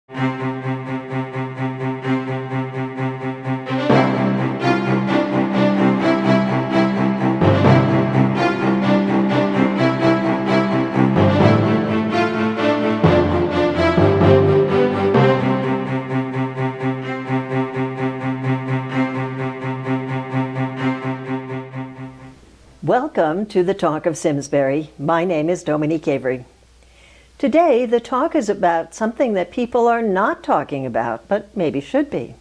Welcome to the Talk of Simsbury. My name is Dominique Avery. Today, the talk is about something that people are not talking about, but maybe should be.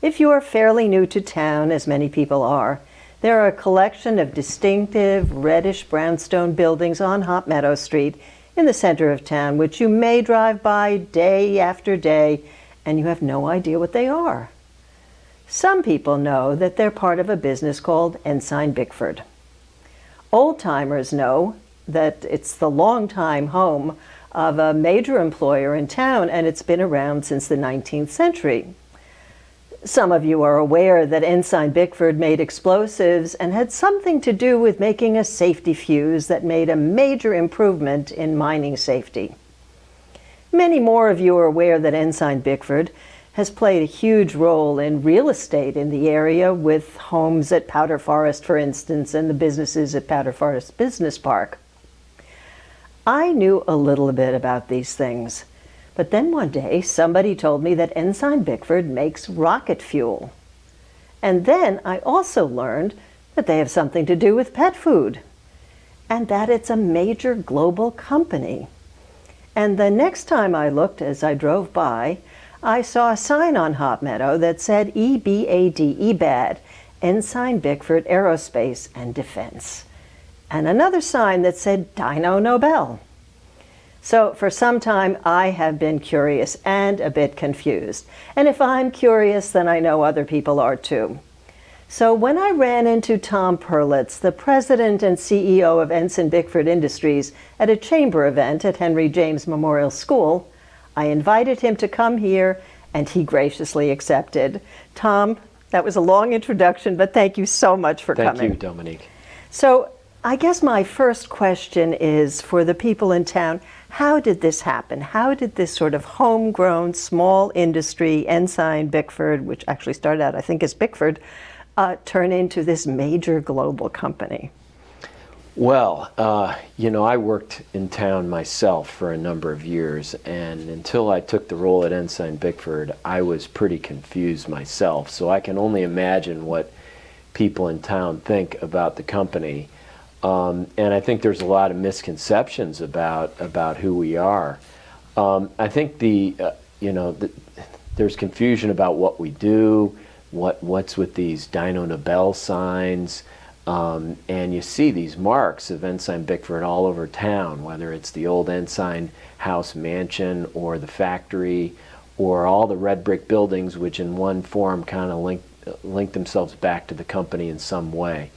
If you are fairly new to town, as many people are, there are a collection of distinctive reddish brownstone buildings on Hop Meadow Street in the center of town, which you may drive by day after day, and you have no idea what they are. Some people know that they're part of a business called Ensign Bickford. Old-timers know that it's the longtime home of a major employer in town, and it's been around since the 19th century. Some of you are aware that Ensign Bickford made explosives and had something to do with making a safety fuse that made a major improvement in mining safety. Many more of you are aware that Ensign Bickford has played a huge role in real estate in the area, with homes at Powder Forest, for instance, and the businesses at Powder Forest Business Park. I knew a little bit about these things, but then one day somebody told me that Ensign Bickford makes rocket fuel. And then I also learned that they have something to do with pet food, and that it's a major global company. And the next time I looked as I drove by, I saw a sign on Hop Meadow that said EBAD, Ensign Bickford Aerospace and Defense, and another sign that said Dyno Nobel. So for some time I have been curious and a bit confused. And if I'm curious, then I know other people are too. So when I ran into Tom Perlitz, the president and CEO of Ensign Bickford Industries, at a chamber event at Henry James Memorial School, I invited him to come here, and he graciously accepted. Tom, that was a long introduction, but thank you so much for coming. Thank you, Dominique. So I guess my first question is, for the people in town, how did this happen? How did this sort of homegrown small industry, Ensign Bickford, which actually started out, I think, as Bickford, turn into this major global company? Well, I worked in town myself for a number of years, and until I took the role at Ensign Bickford, I was pretty confused myself. So I can only imagine what people in town think about the company. And I think there's a lot of misconceptions about who we are. I think there's confusion about what we do, what's with these Dyno Nobel signs. And you see these marks of Ensign Bickford all over town, whether it's the old Ensign House mansion or the factory or all the red brick buildings, which in one form kind of link themselves back to the company in some way.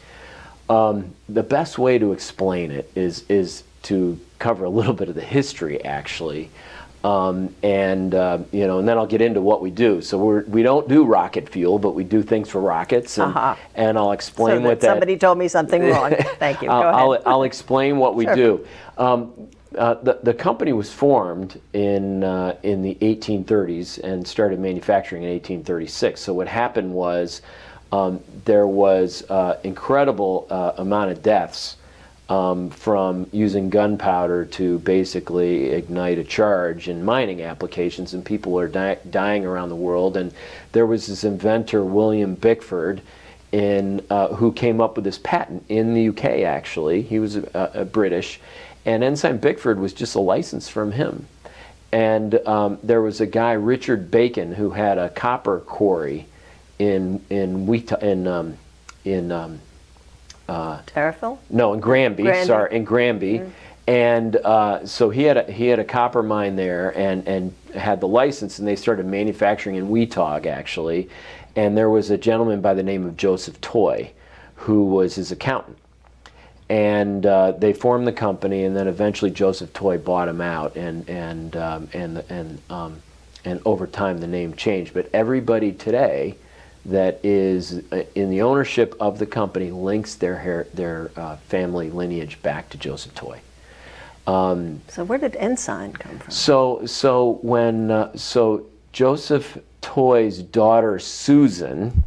The best way to explain it is to cover a little bit of the history, actually. And then I'll get into what we do. So we don't do rocket fuel, but we do things for rockets, and I'll explain what that. Somebody told me something wrong. Thank you. Go ahead. I'll explain what we do. The company was formed in the 1830s and started manufacturing in 1836. So what happened was there was incredible amount of deaths from using gunpowder to basically ignite a charge in mining applications, and people are dying around the world. And there was this inventor, William Bickford, who came up with this patent in the UK, actually. He was a British, and Ensign Bickford was just a license from him. And there was a guy, Richard Bacon, who had a copper quarry in Terrifil? No, in Granby. Sorry, in Granby. And so he had a copper mine there and had the license, and they started manufacturing in Weetag, actually. And there was a gentleman by the name of Joseph Toy, who was his accountant. And they formed the company, and then eventually Joseph Toy bought him out, and over time the name changed. But everybody today that is in the ownership of the company links their family lineage back to Joseph Toy. So where did Ensign come from? So Joseph Toy's daughter Susan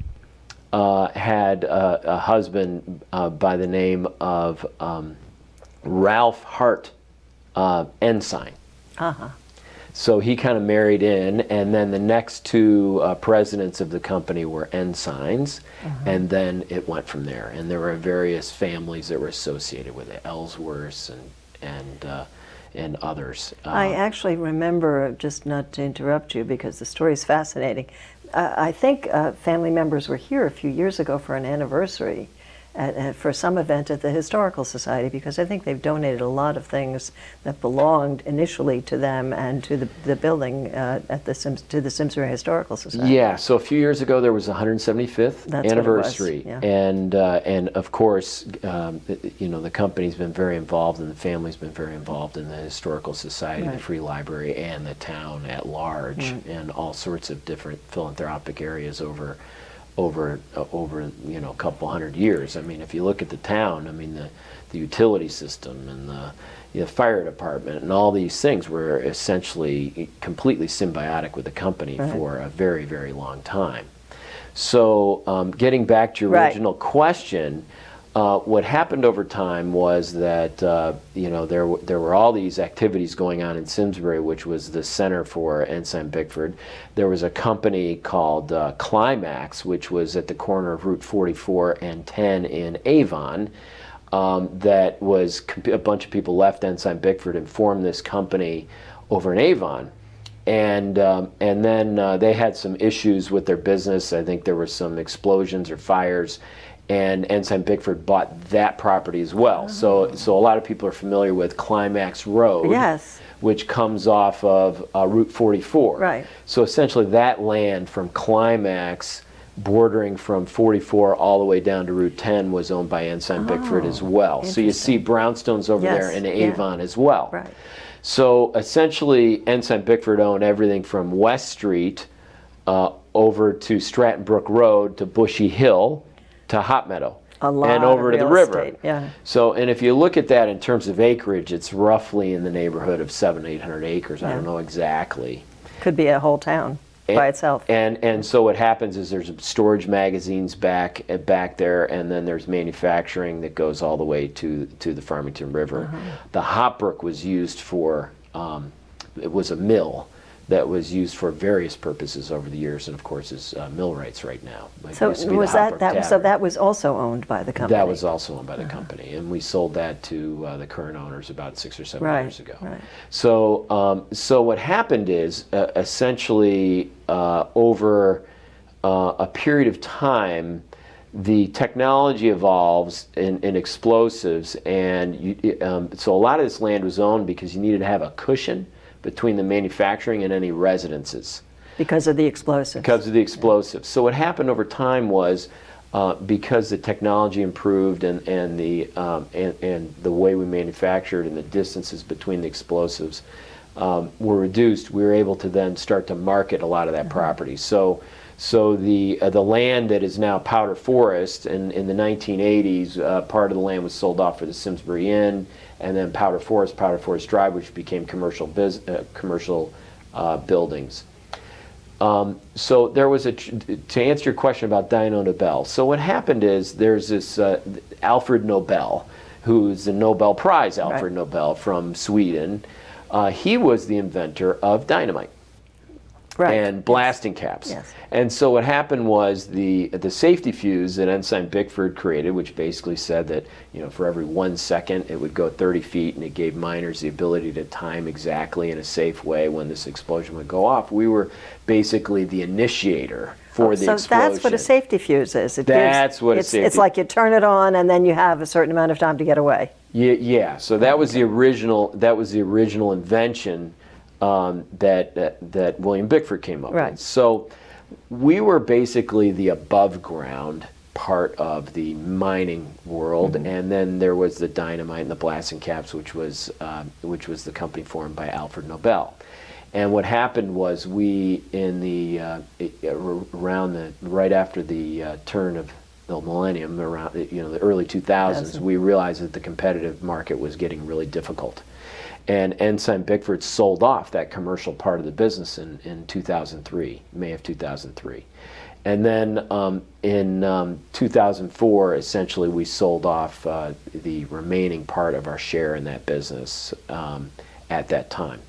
had a husband by the name of Ralph Hart Ensign. Uh-huh. So he kind of married in, and then the next two presidents of the company were Ensigns, and then it went from there. And there were various families that were associated with it, Ellsworths and others. I actually remember, just not to interrupt you because the story is fascinating, I think family members were here a few years ago for an anniversary for some event at the Historical Society, because I think they've donated a lot of things that belonged initially to them and to the building to the Simsbury Historical Society. Yeah, so a few years ago there was the 175th That's anniversary, what it was, yeah. and of course, the company's been very involved, and the family's been very involved in the Historical Society, Right. the Free Library, and the town at large, and all sorts of different philanthropic areas over a couple hundred years. I mean, if you look at the town, I mean the utility system and the fire department and all these things were essentially completely symbiotic with the company Right. for a very, very long time. So getting back to your Right. original question, what happened over time was that there were all these activities going on in Simsbury, which was the center for Ensign Bickford. There was a company called Climax, which was at the corner of Route 44 and 10 in Avon. That was a bunch of people left Ensign Bickford and formed this company over in Avon. And then they had some issues with their business. I think there were some explosions or fires, and Ensign Bickford bought that property as well. Oh. So a lot of people are familiar with Climax Road, Yes. which comes off of Route 44. Right. So essentially that land from Climax, bordering from 44 all the way down to Route 10, was owned by Ensign Bickford as well. So you see brownstones over Yes, there in yeah. Avon as well. Right. So essentially, Ensign Bickford owned everything from West Street over to Stratton Brook Road to Bushy Hill to Hot Meadow A lot and of over to the real river. estate, yeah. So, and if you look at that in terms of acreage, it's roughly in the neighborhood of 700-800 acres. I Yeah. don't know exactly. Could be a whole town by itself. And so what happens is there's storage magazines back there, and then there's manufacturing that goes all the way to the Farmington River. The Hot Brook was used for it was a mill that was used for various purposes over the years, and of course is mill rights right now. It So used to be the was Hot Brook so Tavern. that was also owned by the company? That was also owned by the company, and we sold that to the current owners about 6 or 7 Right, years ago. right. So what happened is essentially over a period of time, the technology evolves in explosives, and so a lot of this land was owned because you needed to have a cushion between the manufacturing and any residences. Because of the explosives. Because of the explosives. So what happened over time was, because the technology improved and the way we manufactured and the distances between the explosives were reduced, we were able to then start to market a lot of that property. So the land that is now Powder Forest, in the 1980s, part of the land was sold off for the Simsbury Inn, and then Powder Forest Drive, which became commercial buildings. So there was to answer your question about Dino Nobel. So what happened is there's this Alfred Nobel, who's the Nobel Prize Alfred Right. Nobel from Sweden. He was the inventor of dynamite. Right. And blasting caps. Yes. And so what happened was the safety fuse that Ensign Bickford created, which basically said that for every 1 second it would go 30 feet, and it gave miners the ability to time exactly in a safe way when this explosion would go off. We were basically the initiator for the explosion. So that's what a safety fuse is. That's what a safety. It's like you turn it on and then you have a certain amount of time to get away. Yeah. So that was the original. That was the original invention that William Bickford came up Right. with. So we were basically the above ground part of the mining world, and then there was the dynamite and the blasting caps, which was the company formed by Alfred Nobel. And what happened was we, right after the turn of the millennium, around the early 2000s, we realized that the competitive market was getting really difficult. And Ensign Bickford sold off that commercial part of the business in 2003, May of 2003. And then in 2004, essentially, we sold off the remaining part of our share in that business at that time.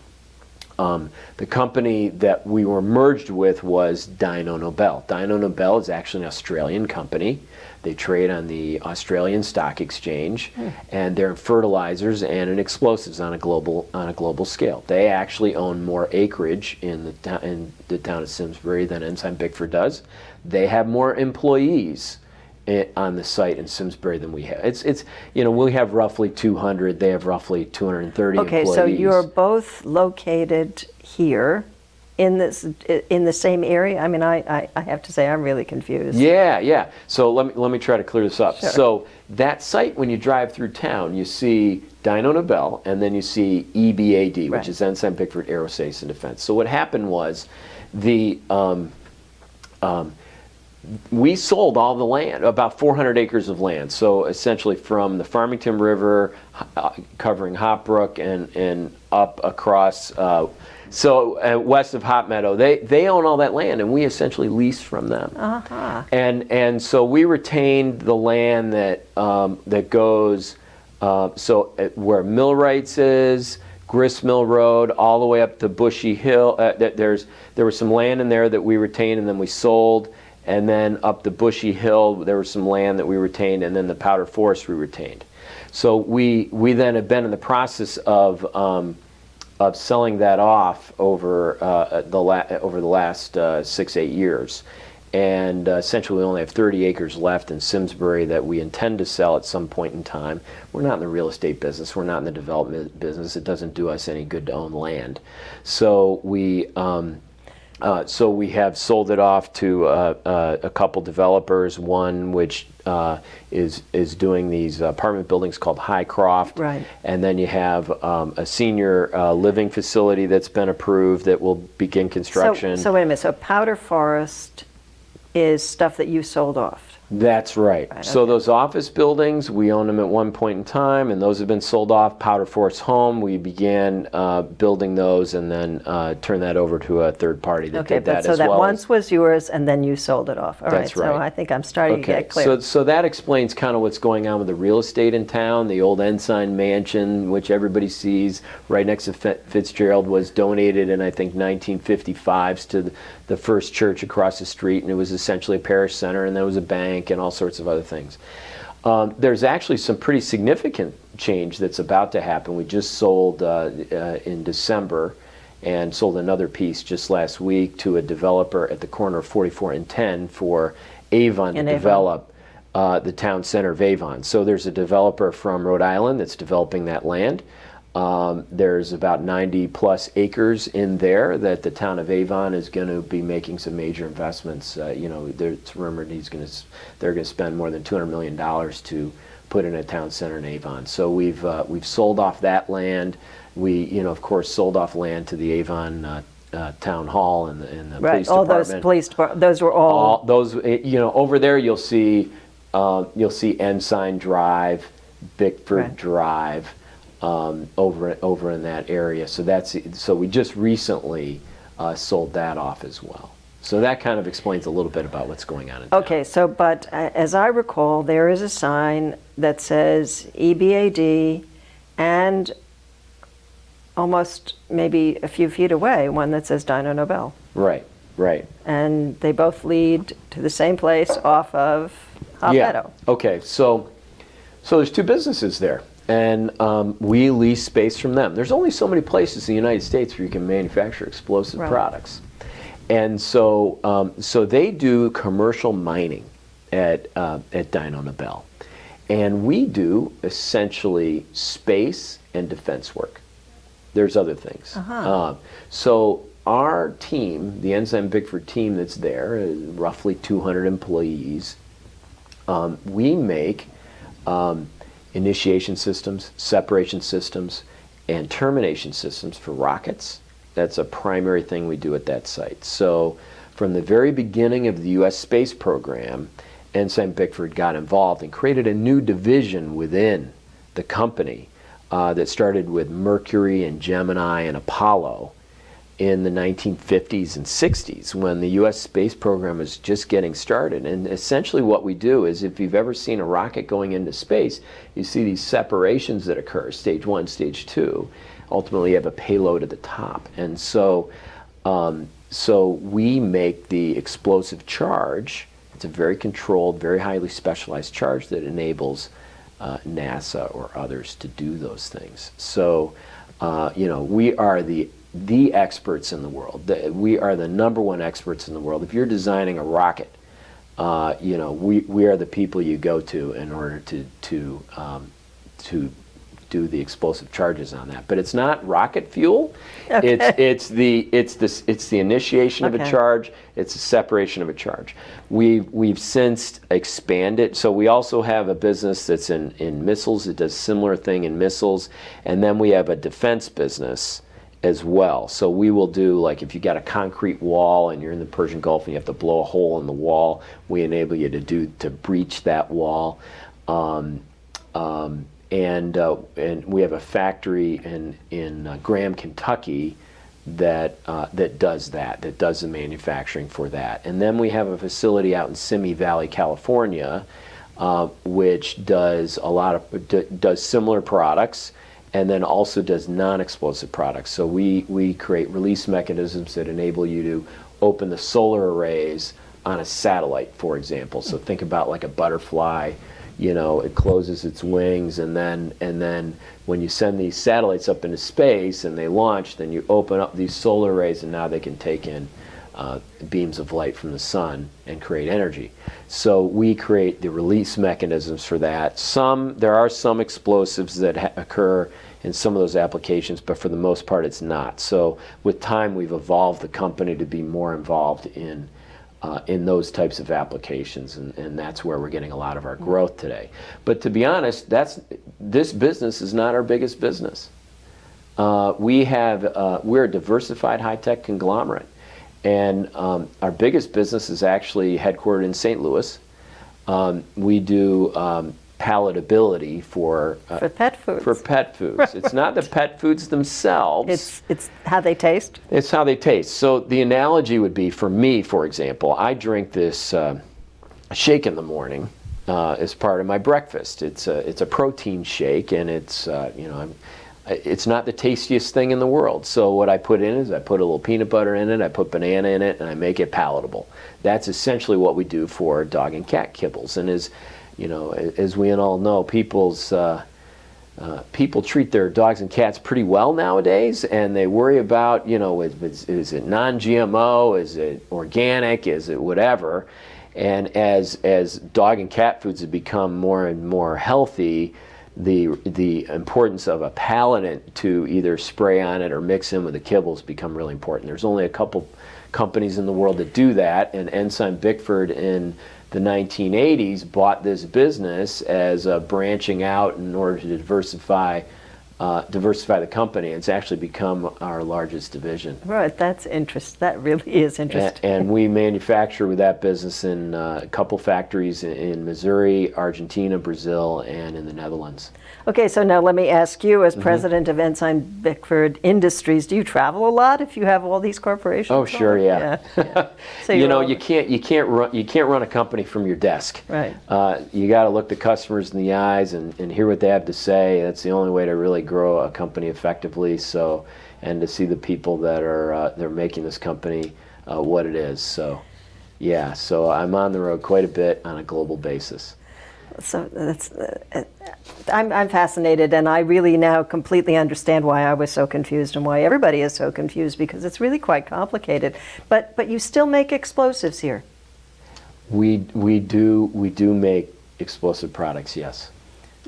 The company that we were merged with was Dyno Nobel. Dyno Nobel is actually an Australian company. They trade on the Australian Stock Exchange, and they're in fertilizers and in explosives on a global scale. They actually own more acreage in the town of Simsbury than Ensign Bickford does. They have more employees on the site in Simsbury than we have. It's we have roughly 200. They have roughly 230 employees. Okay, so you're both located here in the same area. I mean, I have to say I'm really confused. Yeah. So let me try to clear this up. Sure. So that site, when you drive through town, you see Dyno Nobel, and then you see EBAD, which is Ensign Bickford Aerospace and Defense. So what happened was we sold all the land, about 400 acres of land. So essentially from the Farmington River, covering Hopbrook and up across, west of Hot Meadow, they own all that land, and we essentially leased from them. And so we retained the land that goes where Millwrights is, Gristmill Road, all the way up to Bushy Hill. There was some land in there that we retained and then we sold. And then up the Bushy Hill, there was some land that we retained, and then the Powder Forest we retained. So we then have been in the process of selling that off over the last 6-8 years. And essentially we only have 30 acres left in Simsbury that we intend to sell at some point in time. We're not in the real estate business. We're not in the development business. It doesn't do us any good to own land. So we have sold it off to a couple developers, one which is doing these apartment buildings called Highcroft. Right. And then you have a senior living facility that's been approved that will begin construction. So wait a minute. So Powder Forest is stuff that you sold off. That's right. So those office buildings, we owned them at one point in time, and those have been sold off. Powder Forest Home, we began building those and then turned that over to a third party that did that as well. So that once was yours, and then you sold it off. All That's right. So I think I'm starting to get clear. So that explains kind of what's going on with the real estate in town. The old Ensign Mansion, which everybody sees right next to Fitzgerald, was donated in, I think, 1955 to the First Church across the street, and it was essentially a parish center, and there was a bank and all sorts of other things. There's actually some pretty significant change that's about to happen. We just sold in December and sold another piece just last week to a developer at the corner of 44 and 10 for Avon to develop the town center of Avon. So there's a developer from Rhode Island that's developing that land. There's about 90 plus acres in there that the town of Avon is going to be making some major investments. It's rumored they're going to spend more than $200 million to put in a town center in Avon. So we've sold off that land. We of course sold off land to the Avon town hall and the police department. All those police departments. Those were all those. Over there you'll see Ensign Drive, Bickford Drive. Over in that area, so we just recently sold that off as well. So that kind of explains a little bit about what's going on in town. Okay, but as I recall, there is a sign that says EBAD, and almost maybe a few feet away, one that says Dyno Nobel. Right. And they both lead to the same place off of Hot Meadow. Okay, so there's two businesses there. And we lease space from them. There's only so many places in the United States where you can manufacture explosive products. And so they do commercial mining at Dyno Nobel. And we do essentially space and defense work. There's other things. So our team, the Ensign Bickford team that's there, roughly 200 employees, we make initiation systems, separation systems, and termination systems for rockets. That's a primary thing we do at that site. So from the very beginning of the U.S. space program, Ensign Bickford got involved and created a new division within the company that started with Mercury and Gemini and Apollo in the 1950s and 60s, when the U.S. space program was just getting started. And essentially what we do is, if you've ever seen a rocket going into space, you see these separations that occur, stage 1, stage 2. Ultimately you have a payload at the top. And so, so we make the explosive charge. It's a very controlled, very highly specialized charge that enables NASA or others to do those things. So, we are the experts in the world. We are the #1 experts in the world. If you're designing a rocket, we are the people you go to in order to do the explosive charges on that. But it's not rocket fuel. Okay. It's the initiation of a charge. It's the separation of a charge. We've since expanded. So we also have a business that's in missiles. It does similar thing in missiles, and then we have a defense business as well. So we will do, like, if you got a concrete wall and you're in the Persian Gulf and you have to blow a hole in the wall, we enable you to breach that wall. And we have a factory in Graham, Kentucky that does the manufacturing for that. And then we have a facility out in Simi Valley, California, which does does similar products, and then also does non-explosive products. So we create release mechanisms that enable you to open the solar arrays on a satellite, for example. So think about like a butterfly. It closes its wings, and then when you send these satellites up into space and they launch, then you open up these solar arrays, and now they can take in beams of light from the sun and create energy. So we create the release mechanisms for that. There are some explosives that occur in some of those applications, but for the most part it's not. So with time we've evolved the company to be more involved in those types of applications, and that's where we're getting a lot of our growth today. But to be honest, this business is not our biggest business. We're a diversified high-tech conglomerate, and our biggest business is actually headquartered in St. Louis. We do palatability for pet foods. For pet foods. It's not the pet foods themselves. It's how they taste. It's how they taste. So the analogy would be, for me, for example, I drink this shake in the morning as part of my breakfast. It's a protein shake, and it's not the tastiest thing in the world. So what I put in is I put a little peanut butter in it, I put banana in it, and I make it palatable. That's essentially what we do for dog and cat kibbles. And as we all know, people treat their dogs and cats pretty well nowadays, and they worry about, is it non-GMO, is it organic, is it whatever. And as dog and cat foods have become more and more healthy, the importance of a palatant to either spray on it or mix in with the kibbles become really important. There's only a couple companies in the world that do that, and Ensign Bickford in the 1980s bought this business as branching out in order to diversify the company. It's actually become our largest division. Right, that's interesting. That really is interesting. And we manufacture with that business in a couple factories in Missouri, Argentina, Brazil, and in the Netherlands. Okay, so now let me ask you, as president of Ensign Bickford Industries, do you travel a lot if you have all these corporations? Oh, sure, yeah. So you can't run a company from your desk. Right. You got to look the customers in the eyes and hear what they have to say. That's the only way to really grow a company effectively. So, and to see the people that are they're making this company what it is. So, yeah. So I'm on the road quite a bit on a global basis. So that's, I'm fascinated, and I really now completely understand why I was so confused and why everybody is so confused, because it's really quite complicated. But you still make explosives here. We do make explosive products, yes.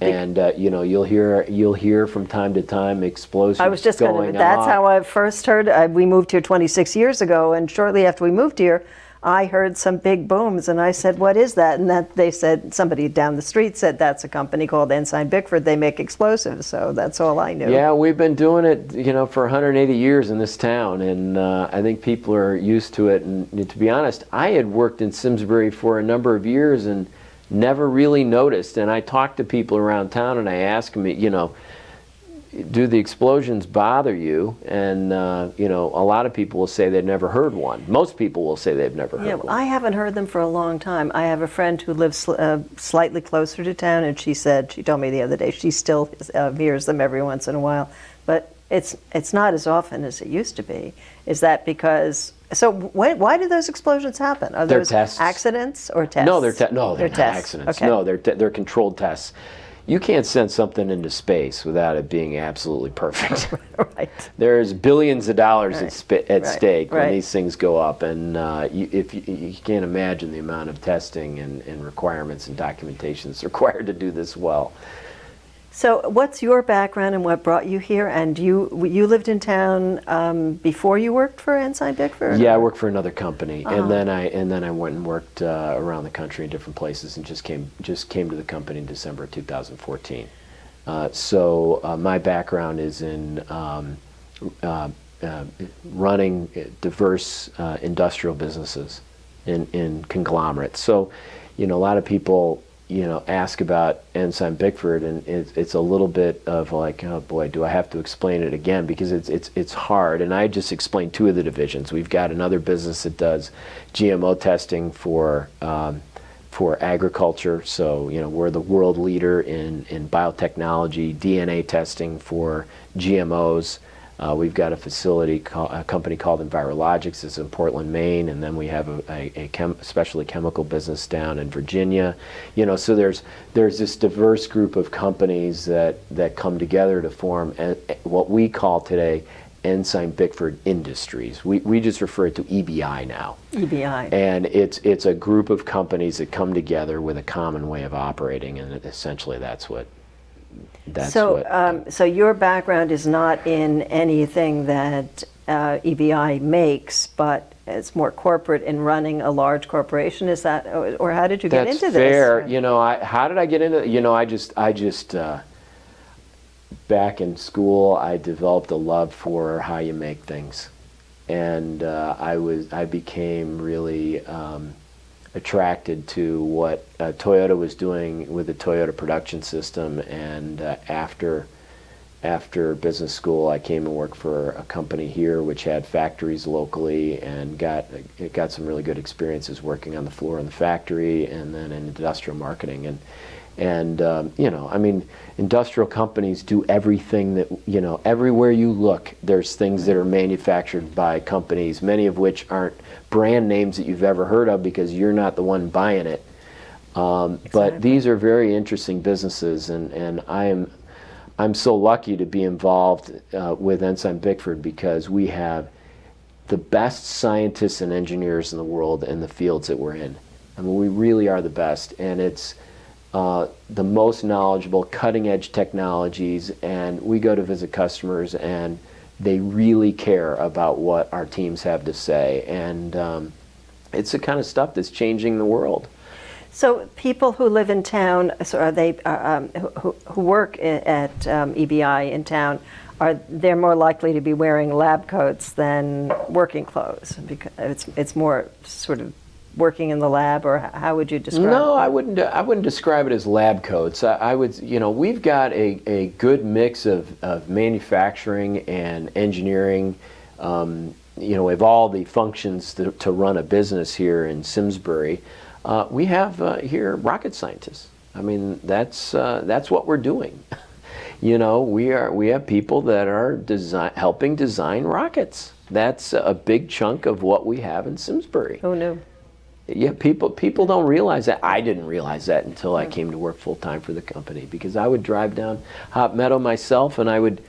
And you'll hear from time to time explosions going on. I was just going to. That's how I first heard. We moved here 26 years ago, and shortly after we moved here, I heard some big booms, and I said, what is that? And that they said, somebody down the street said, that's a company called Ensign Bickford. They make explosives. So that's all I knew. Yeah, we've been doing it, for 180 years in this town, and I think people are used to it. And to be honest, I had worked in Simsbury for a number of years and never really noticed. And I talked to people around town, and I asked them, do the explosions bother you? And a lot of people will say they've never heard one. Most people will say they've never heard one. I haven't heard them for a long time. I have a friend who lives slightly closer to town, and she told me the other day, she still hears them every once in a while, but it's not as often as it used to be. Is that because? So why do those explosions happen? Are those tests. Accidents or tests? No, they're not tests. accidents. Okay. No, they're controlled tests. You can't send something into space without it being absolutely perfect. Right. There's billions of dollars at stake when Right. these things go up, and you can't imagine the amount of testing and requirements and documentation that's required to do this well. So what's your background and what brought you here? And you lived in town before you worked for Ensign Bickford? Yeah, I worked for another company, and then I went and worked around the country in different places, and just came to the company in December of 2014. So my background is in running diverse industrial businesses in conglomerates. So, a lot of people ask about Ensign Bickford, and it's a little bit of like, oh boy, do I have to explain it again? Because it's hard, and I just explained two of the divisions. We've got another business that does GMO testing for agriculture. So we're the world leader in biotechnology, DNA testing for GMOs. We've got a company called Envirologics. It's in Portland, Maine, and then we have a specialty chemical business down in Virginia. So there's this diverse group of companies that come together to form what we call today Ensign Bickford Industries. We just refer it to EBI now. EBI. And it's a group of companies that come together with a common way of operating, and essentially that's what. So your background is not in anything that EBI makes, but it's more corporate in running a large corporation. Is that, or how did you get into this? That's fair. How did I get into it? I just back in school, I developed a love for how you make things, and I became really attracted to what Toyota was doing with the Toyota production system, and after business school I came and worked for a company here which had factories locally, and got some really good experiences working on the floor in the factory and then in industrial marketing, and industrial companies do everything that, everywhere you look, there's things that are manufactured by companies, many of which aren't brand names that you've ever heard of because you're not the one buying it. Exactly. But these are very interesting businesses, and I'm so lucky to be involved with Ensign Bickford because we have the best scientists and engineers in the world in the fields that we're in. I mean, we really are the best, and it's the most knowledgeable, cutting-edge technologies, and we go to visit customers, and they really care about what our teams have to say, and it's the kind of stuff that's changing the world. So people who live in town, so are they who work at EBI in town, they're more likely to be wearing lab coats than working clothes because it's more sort of working in the lab, or how would you describe it? No, I wouldn't describe it as lab coats. I would, we've got a good mix of manufacturing and engineering. We have all the functions to run a business here in Simsbury. We have here rocket scientists. I mean, that's what we're doing. We have people that are helping design rockets. That's a big chunk of what we have in Simsbury. Who knew? Yeah, people don't realize that. I didn't realize that until I came to work full time for the company, because I would drive down Hot Meadow myself, and I would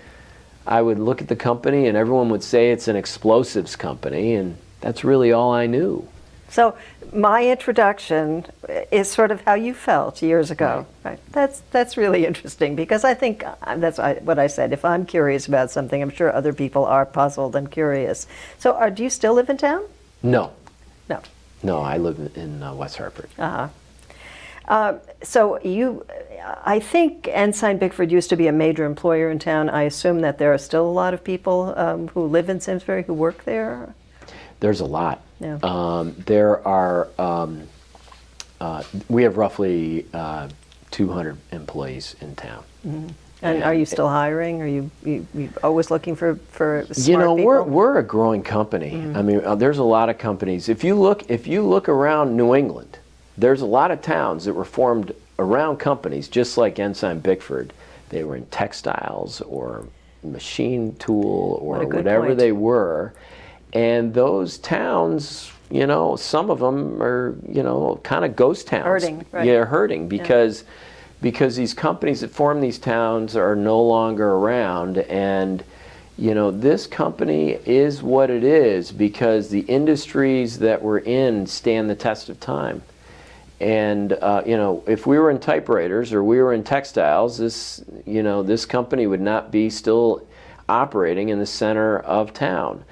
look at the company, and everyone would say it's an explosives company, and that's really all I knew. So my introduction is sort of how you felt years ago. Right. That's really interesting, because I think that's what I said. If I'm curious about something, I'm sure other people are puzzled and curious. So do you still live in town? No. No. No, I live in West Hartford. So I think Ensign Bickford used to be a major employer in town. I assume that there are still a lot of people who live in Simsbury who work there? There's a lot. Yeah. There are, we have roughly 200 employees in town. Mm-hmm. And are you still hiring? Are you always looking for smart people? We're a growing company. Mm-hmm. I mean, there's a lot of companies. If you look around New England, there's a lot of towns that were formed around companies just like Ensign Bickford. They were in textiles or machine tool or whatever point. they were. And those towns, some of them are, kind of ghost towns. Hurting, right. Yeah, hurting because these companies that form these towns are no longer around. And, this company is what it is because the industries that we're in stand the test of time. And, if we were in typewriters or we were in textiles, this company would not be still operating in the center of town.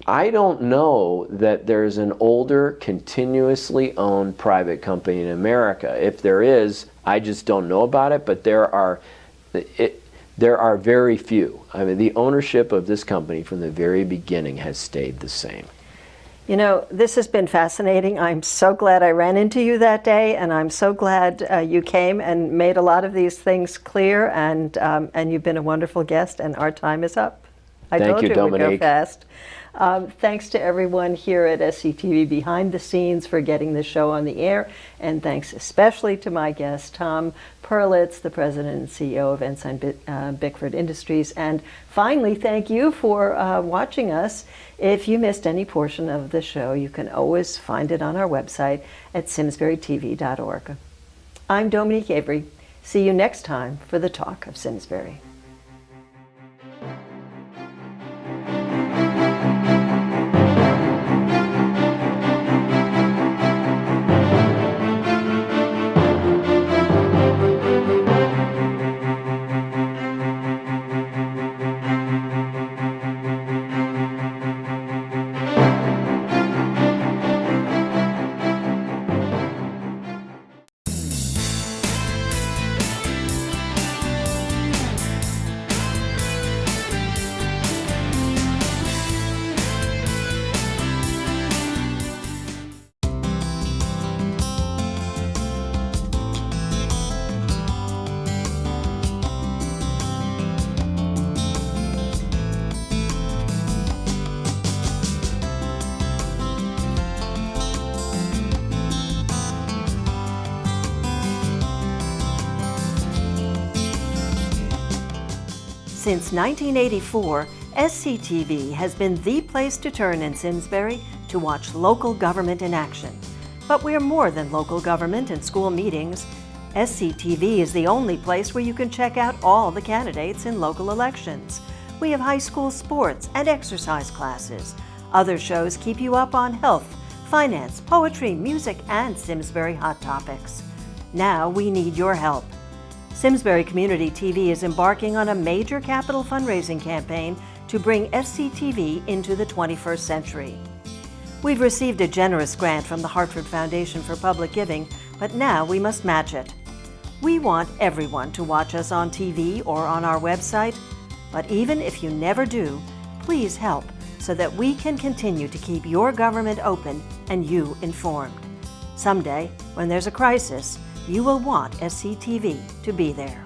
I don't know that there's an older, continuously owned private company in America. If there is, I just don't know about it, but there are very few. I mean, the ownership of this company from the very beginning has stayed the same. This has been fascinating. I'm so glad I ran into you that day, and I'm so glad you came and made a lot of these things clear, and you've been a wonderful guest, and our time is up. I told you it would go fast. Thanks to everyone here at SCTV behind the scenes for getting the show on the air, and thanks especially to my guest, Tom Perlitz, the president and CEO of Ensign Bickford Industries. And finally, thank you for watching us. If you missed any portion of the show, you can always find it on our website at simsburytv.org. I'm Dominique Avery. See you next time for the Talk of Simsbury. Since 1984, SCTV has been the place to turn in Simsbury to watch local government in action. But we're more than local government and school meetings. SCTV is the only place where you can check out all the candidates in local elections. We have high school sports and exercise classes. Other shows keep you up on health, finance, poetry, music, and Simsbury hot topics. Now we need your help. Simsbury Community TV is embarking on a major capital fundraising campaign to bring SCTV into the 21st century. We've received a generous grant from the Hartford Foundation for Public Giving, but now we must match it. We want everyone to watch us on TV or on our website, but even if you never do, please help so that we can continue to keep your government open and you informed. Someday, when there's a crisis, you will want SCTV to be there.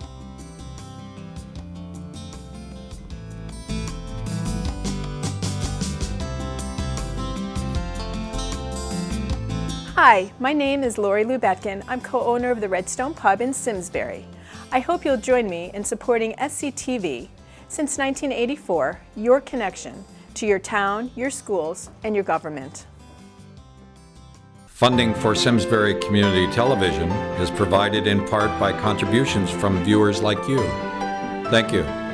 Hi, my name is Lori Lubetkin. I'm co-owner of the Redstone Pub in Simsbury. I hope you'll join me in supporting SCTV. Since 1984, your connection to your town, your schools, and your government. Funding for Simsbury Community Television is provided in part by contributions from viewers like you. Thank you.